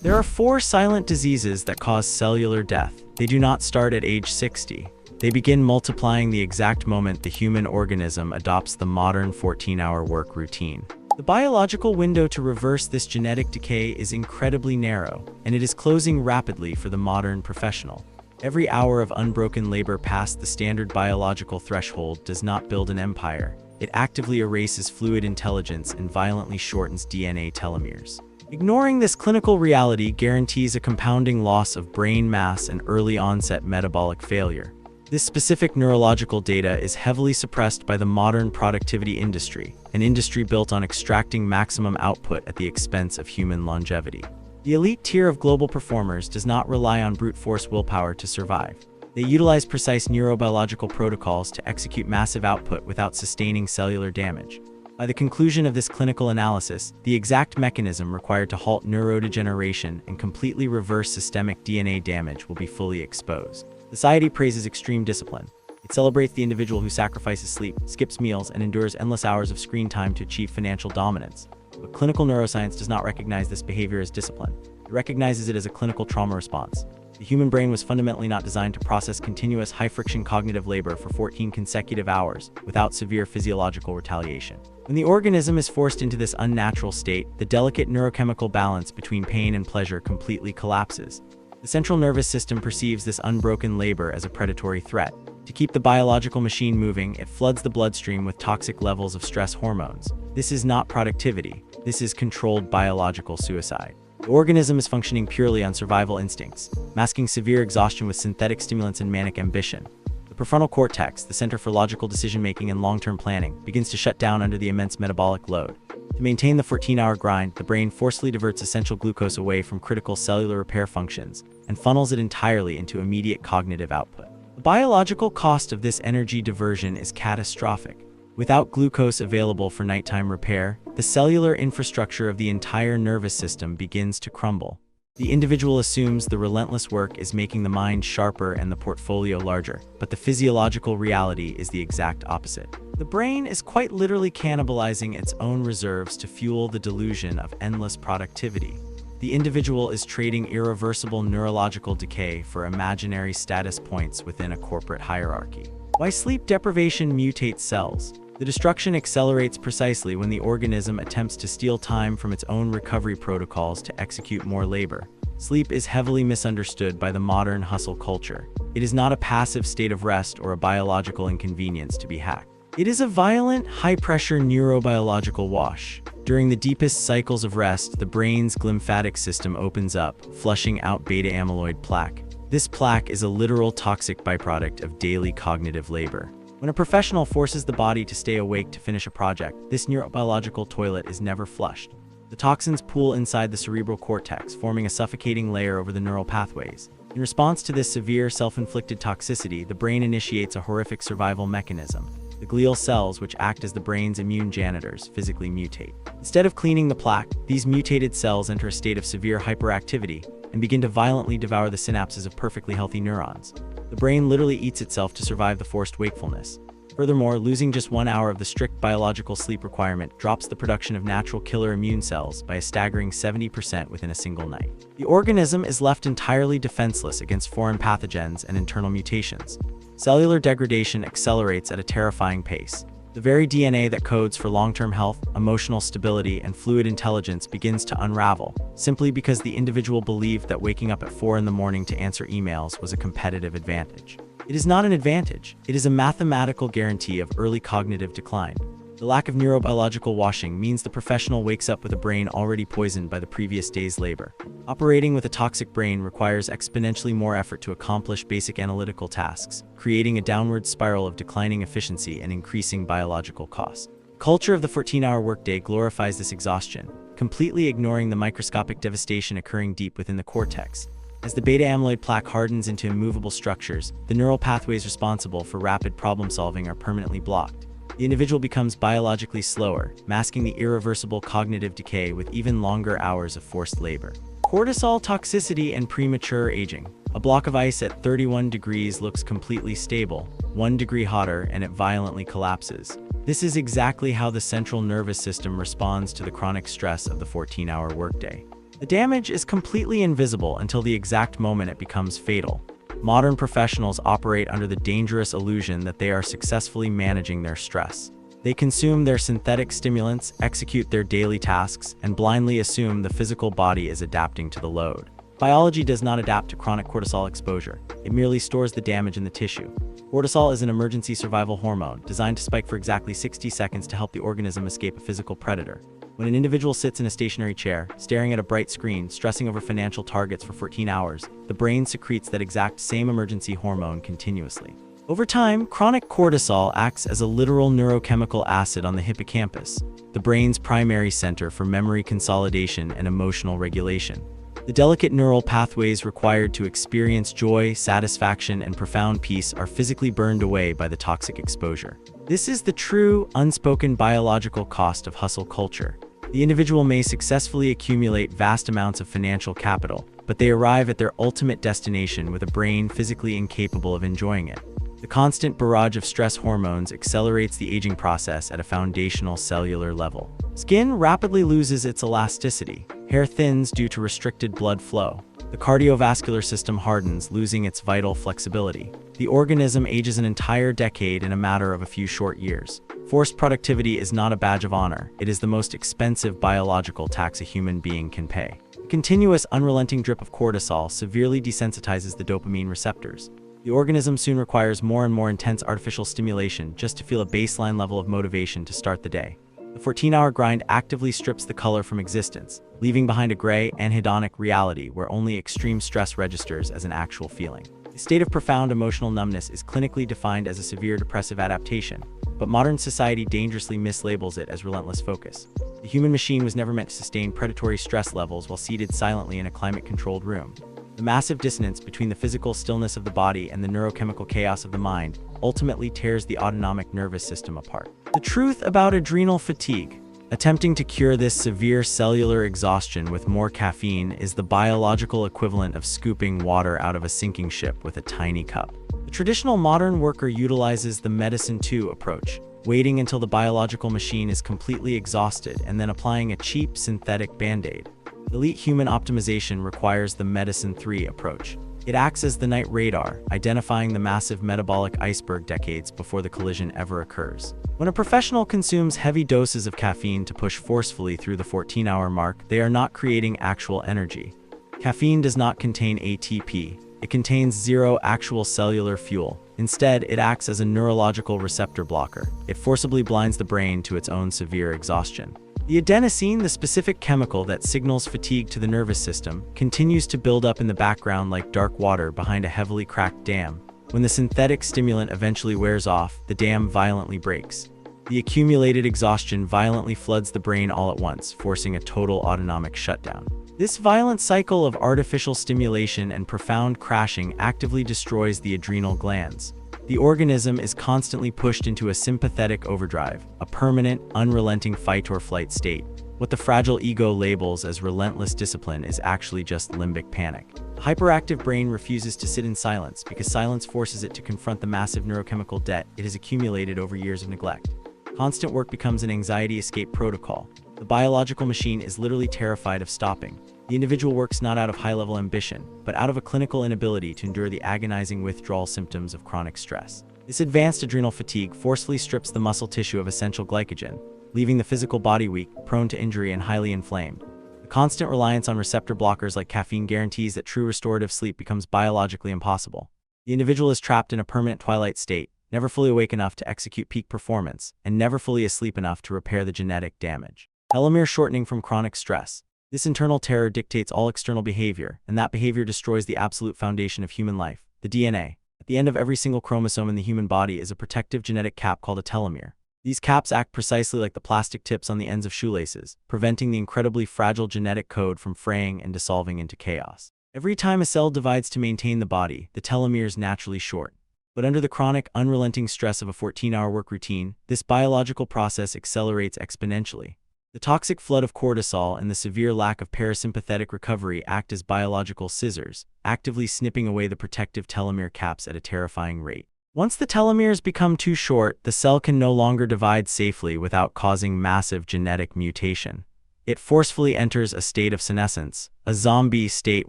There are 4 silent diseases that cause cellular death. They do not start at age 60. They begin multiplying the exact moment the human organism adopts the modern 14-hour work routine. The biological window to reverse this genetic decay is incredibly narrow, and it is closing rapidly for the modern professional. Every hour of unbroken labor past the standard biological threshold does not build an empire. It actively erases fluid intelligence and violently shortens DNA telomeres. Ignoring this clinical reality guarantees a compounding loss of brain mass and early-onset metabolic failure. This specific neurological data is heavily suppressed by the modern productivity industry, an industry built on extracting maximum output at the expense of human longevity. The elite tier of global performers does not rely on brute force willpower to survive. They utilize precise neurobiological protocols to execute massive output without sustaining cellular damage. By the conclusion of this clinical analysis, the exact mechanism required to halt neurodegeneration and completely reverse systemic DNA damage will be fully exposed. Society praises extreme discipline. It celebrates the individual who sacrifices sleep, skips meals, and endures endless hours of screen time to achieve financial dominance. But clinical neuroscience does not recognize this behavior as discipline. It recognizes it as a clinical trauma response. The human brain was fundamentally not designed to process continuous high-friction cognitive labor for 14 consecutive hours without severe physiological retaliation. When the organism is forced into this unnatural state, the delicate neurochemical balance between pain and pleasure completely collapses. The central nervous system perceives this unbroken labor as a predatory threat. To keep the biological machine moving, it floods the bloodstream with toxic levels of stress hormones. This is not productivity. This is controlled biological suicide. The organism is functioning purely on survival instincts, masking severe exhaustion with synthetic stimulants and manic ambition. The prefrontal cortex, the center for logical decision-making and long-term planning, begins to shut down under the immense metabolic load. To maintain the 14-hour grind, the brain forcefully diverts essential glucose away from critical cellular repair functions and funnels it entirely into immediate cognitive output. The biological cost of this energy diversion is catastrophic. Without glucose available for nighttime repair, the cellular infrastructure of the entire nervous system begins to crumble. The individual assumes the relentless work is making the mind sharper and the portfolio larger, but the physiological reality is the exact opposite. The brain is quite literally cannibalizing its own reserves to fuel the delusion of endless productivity. The individual is trading irreversible neurological decay for imaginary status points within a corporate hierarchy. Why sleep deprivation mutates cells? The destruction accelerates precisely when the organism attempts to steal time from its own recovery protocols to execute more labor. Sleep is heavily misunderstood by the modern hustle culture. It is not a passive state of rest or a biological inconvenience to be hacked. It is a violent, high-pressure neurobiological wash. During the deepest cycles of rest, the brain's glymphatic system opens up, flushing out beta-amyloid plaque. This plaque is a literal toxic byproduct of daily cognitive labor. When a professional forces the body to stay awake to finish a project, this neurobiological toilet is never flushed. The toxins pool inside the cerebral cortex, forming a suffocating layer over the neural pathways. In response to this severe self-inflicted toxicity, the brain initiates a horrific survival mechanism. The glial cells, which act as the brain's immune janitors, physically mutate. Instead of cleaning the plaque, these mutated cells enter a state of severe hyperactivity and begin to violently devour the synapses of perfectly healthy neurons. The brain literally eats itself to survive the forced wakefulness. Furthermore, losing just 1 hour of the strict biological sleep requirement drops the production of natural killer immune cells by a staggering 70% within a single night. The organism is left entirely defenseless against foreign pathogens and internal mutations. Cellular degradation accelerates at a terrifying pace. The very DNA that codes for long-term health, emotional stability, and fluid intelligence begins to unravel, simply because the individual believed that waking up at 4 in the morning to answer emails was a competitive advantage. It is not an advantage, it is a mathematical guarantee of early cognitive decline. The lack of neurobiological washing means the professional wakes up with a brain already poisoned by the previous day's labor. Operating with a toxic brain requires exponentially more effort to accomplish basic analytical tasks, creating a downward spiral of declining efficiency and increasing biological cost. The culture of the 14-hour workday glorifies this exhaustion, completely ignoring the microscopic devastation occurring deep within the cortex. As the beta-amyloid plaque hardens into immovable structures, the neural pathways responsible for rapid problem-solving are permanently blocked. The individual becomes biologically slower, masking the irreversible cognitive decay with even longer hours of forced labor. Cortisol toxicity and premature aging. A block of ice at 31 degrees looks completely stable. 1 degree hotter and it violently collapses. This is exactly how the central nervous system responds to the chronic stress of the 14-hour workday. The damage is completely invisible until the exact moment it becomes fatal. Modern professionals operate under the dangerous illusion that they are successfully managing their stress. They consume their synthetic stimulants, execute their daily tasks, and blindly assume the physical body is adapting to the load. Biology does not adapt to chronic cortisol exposure. It merely stores the damage in the tissue. Cortisol is an emergency survival hormone designed to spike for exactly 60 seconds to help the organism escape a physical predator. When an individual sits in a stationary chair, staring at a bright screen, stressing over financial targets for 14 hours, the brain secretes that exact same emergency hormone continuously. Over time, chronic cortisol acts as a literal neurochemical acid on the hippocampus, the brain's primary center for memory consolidation and emotional regulation. The delicate neural pathways required to experience joy, satisfaction, and profound peace are physically burned away by the toxic exposure. This is the true, unspoken biological cost of hustle culture. The individual may successfully accumulate vast amounts of financial capital, but they arrive at their ultimate destination with a brain physically incapable of enjoying it. The constant barrage of stress hormones accelerates the aging process at a foundational cellular level. Skin rapidly loses its elasticity. Hair thins due to restricted blood flow. The cardiovascular system hardens, losing its vital flexibility. The organism ages an entire decade in a matter of a few short years. Forced productivity is not a badge of honor. It is the most expensive biological tax a human being can pay. The continuous, unrelenting drip of cortisol severely desensitizes the dopamine receptors. The organism soon requires more and more intense artificial stimulation just to feel a baseline level of motivation to start the day. The 14-hour grind actively strips the color from existence, leaving behind a gray, anhedonic reality where only extreme stress registers as an actual feeling. The state of profound emotional numbness is clinically defined as a severe depressive adaptation, but modern society dangerously mislabels it as relentless focus. The human machine was never meant to sustain predatory stress levels while seated silently in a climate-controlled room. The massive dissonance between the physical stillness of the body and the neurochemical chaos of the mind ultimately tears the autonomic nervous system apart. The truth about adrenal fatigue. Attempting to cure this severe cellular exhaustion with more caffeine is the biological equivalent of scooping water out of a sinking ship with a tiny cup. The traditional modern worker utilizes the medicine 2 approach, waiting until the biological machine is completely exhausted and then applying a cheap synthetic band-aid. Elite human optimization requires the medicine 3 approach. It acts as the night radar, identifying the massive metabolic iceberg decades before the collision ever occurs. When a professional consumes heavy doses of caffeine to push forcefully through the 14-hour mark, they are not creating actual energy. Caffeine does not contain ATP. It contains zero actual cellular fuel. Instead, it acts as a neurological receptor blocker. It forcibly blinds the brain to its own severe exhaustion. The adenosine, the specific chemical that signals fatigue to the nervous system, continues to build up in the background like dark water behind a heavily cracked dam. When the synthetic stimulant eventually wears off, the dam violently breaks. The accumulated exhaustion violently floods the brain all at once, forcing a total autonomic shutdown. This violent cycle of artificial stimulation and profound crashing actively destroys the adrenal glands. The organism is constantly pushed into a sympathetic overdrive, a permanent, unrelenting fight-or-flight state. What the fragile ego labels as relentless discipline is actually just limbic panic. The hyperactive brain refuses to sit in silence because silence forces it to confront the massive neurochemical debt it has accumulated over years of neglect. Constant work becomes an anxiety escape protocol. The biological machine is literally terrified of stopping. The individual works not out of high-level ambition, but out of a clinical inability to endure the agonizing withdrawal symptoms of chronic stress. This advanced adrenal fatigue forcefully strips the muscle tissue of essential glycogen, leaving the physical body weak, prone to injury, and highly inflamed. The constant reliance on receptor blockers like caffeine guarantees that true restorative sleep becomes biologically impossible. The individual is trapped in a permanent twilight state, never fully awake enough to execute peak performance, and never fully asleep enough to repair the genetic damage. Telomere shortening from chronic stress. This internal terror dictates all external behavior, and that behavior destroys the absolute foundation of human life, the DNA. At the end of every single chromosome in the human body is a protective genetic cap called a telomere. These caps act precisely like the plastic tips on the ends of shoelaces, preventing the incredibly fragile genetic code from fraying and dissolving into chaos. Every time a cell divides to maintain the body, the telomeres naturally short. But under the chronic, unrelenting stress of a 14-hour work routine, this biological process accelerates exponentially. The toxic flood of cortisol and the severe lack of parasympathetic recovery act as biological scissors, actively snipping away the protective telomere caps at a terrifying rate. Once the telomeres become too short, the cell can no longer divide safely without causing massive genetic mutation. It forcefully enters a state of senescence, a zombie state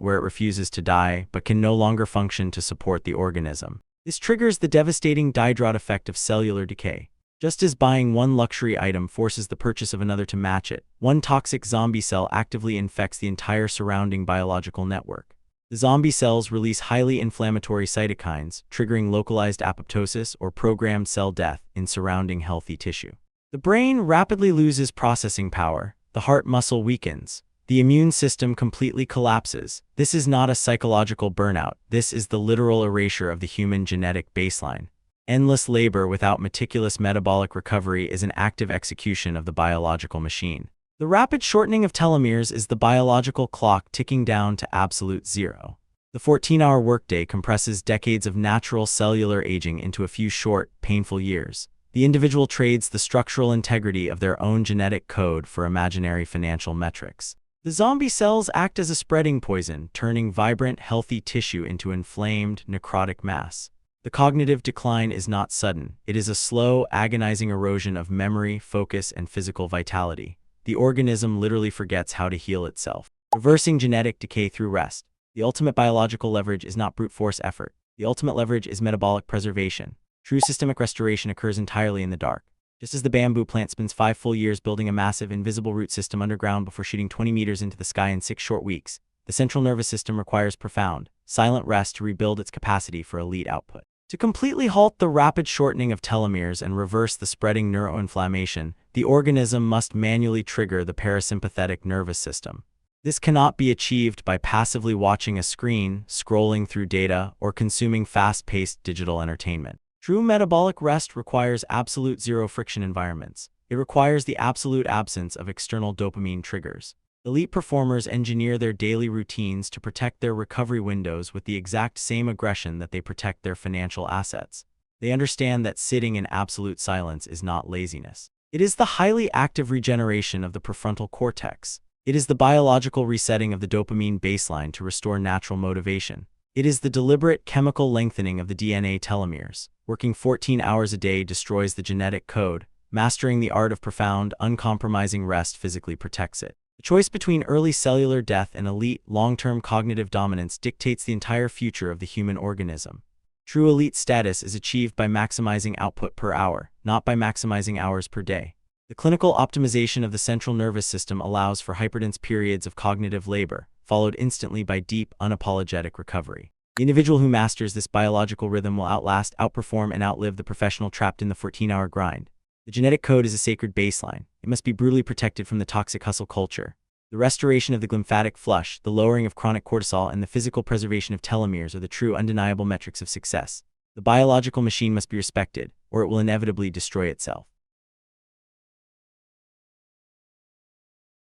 where it refuses to die but can no longer function to support the organism. This triggers the devastating die-drought effect of cellular decay. Just as buying one luxury item forces the purchase of another to match it, one toxic zombie cell actively infects the entire surrounding biological network. The zombie cells release highly inflammatory cytokines, triggering localized apoptosis or programmed cell death in surrounding healthy tissue. The brain rapidly loses processing power, the heart muscle weakens, the immune system completely collapses. This is not a psychological burnout, this is the literal erasure of the human genetic baseline. Endless labor without meticulous metabolic recovery is an active execution of the biological machine. The rapid shortening of telomeres is the biological clock ticking down to absolute zero. The 14-hour workday compresses decades of natural cellular aging into a few short, painful years. The individual trades the structural integrity of their own genetic code for imaginary financial metrics. The zombie cells act as a spreading poison, turning vibrant, healthy tissue into inflamed, necrotic mass. The cognitive decline is not sudden. It is a slow, agonizing erosion of memory, focus, and physical vitality. The organism literally forgets how to heal itself. Reversing genetic decay through rest. The ultimate biological leverage is not brute force effort. The ultimate leverage is metabolic preservation. True systemic restoration occurs entirely in the dark. Just as the bamboo plant spends 5 full years building a massive, invisible root system underground before shooting 20 meters into the sky in 6 short weeks, the central nervous system requires profound, silent rest to rebuild its capacity for elite output. To completely halt the rapid shortening of telomeres and reverse the spreading neuroinflammation, the organism must manually trigger the parasympathetic nervous system. This cannot be achieved by passively watching a screen, scrolling through data, or consuming fast-paced digital entertainment. True metabolic rest requires absolute zero-friction environments. It requires the absolute absence of external dopamine triggers. Elite performers engineer their daily routines to protect their recovery windows with the exact same aggression that they protect their financial assets. They understand that sitting in absolute silence is not laziness. It is the highly active regeneration of the prefrontal cortex. It is the biological resetting of the dopamine baseline to restore natural motivation. It is the deliberate chemical lengthening of the DNA telomeres. Working 14 hours a day destroys the genetic code. Mastering the art of profound, uncompromising rest physically protects it. The choice between early cellular death and elite, long-term cognitive dominance dictates the entire future of the human organism. True elite status is achieved by maximizing output per hour, not by maximizing hours per day. The clinical optimization of the central nervous system allows for hyperdense periods of cognitive labor, followed instantly by deep, unapologetic recovery. The individual who masters this biological rhythm will outlast, outperform, and outlive the professional trapped in the 14-hour grind. The genetic code is a sacred baseline. It must be brutally protected from the toxic hustle culture. The restoration of the glymphatic flush, the lowering of chronic cortisol, and the physical preservation of telomeres are the true undeniable metrics of success. The biological machine must be respected, or it will inevitably destroy itself.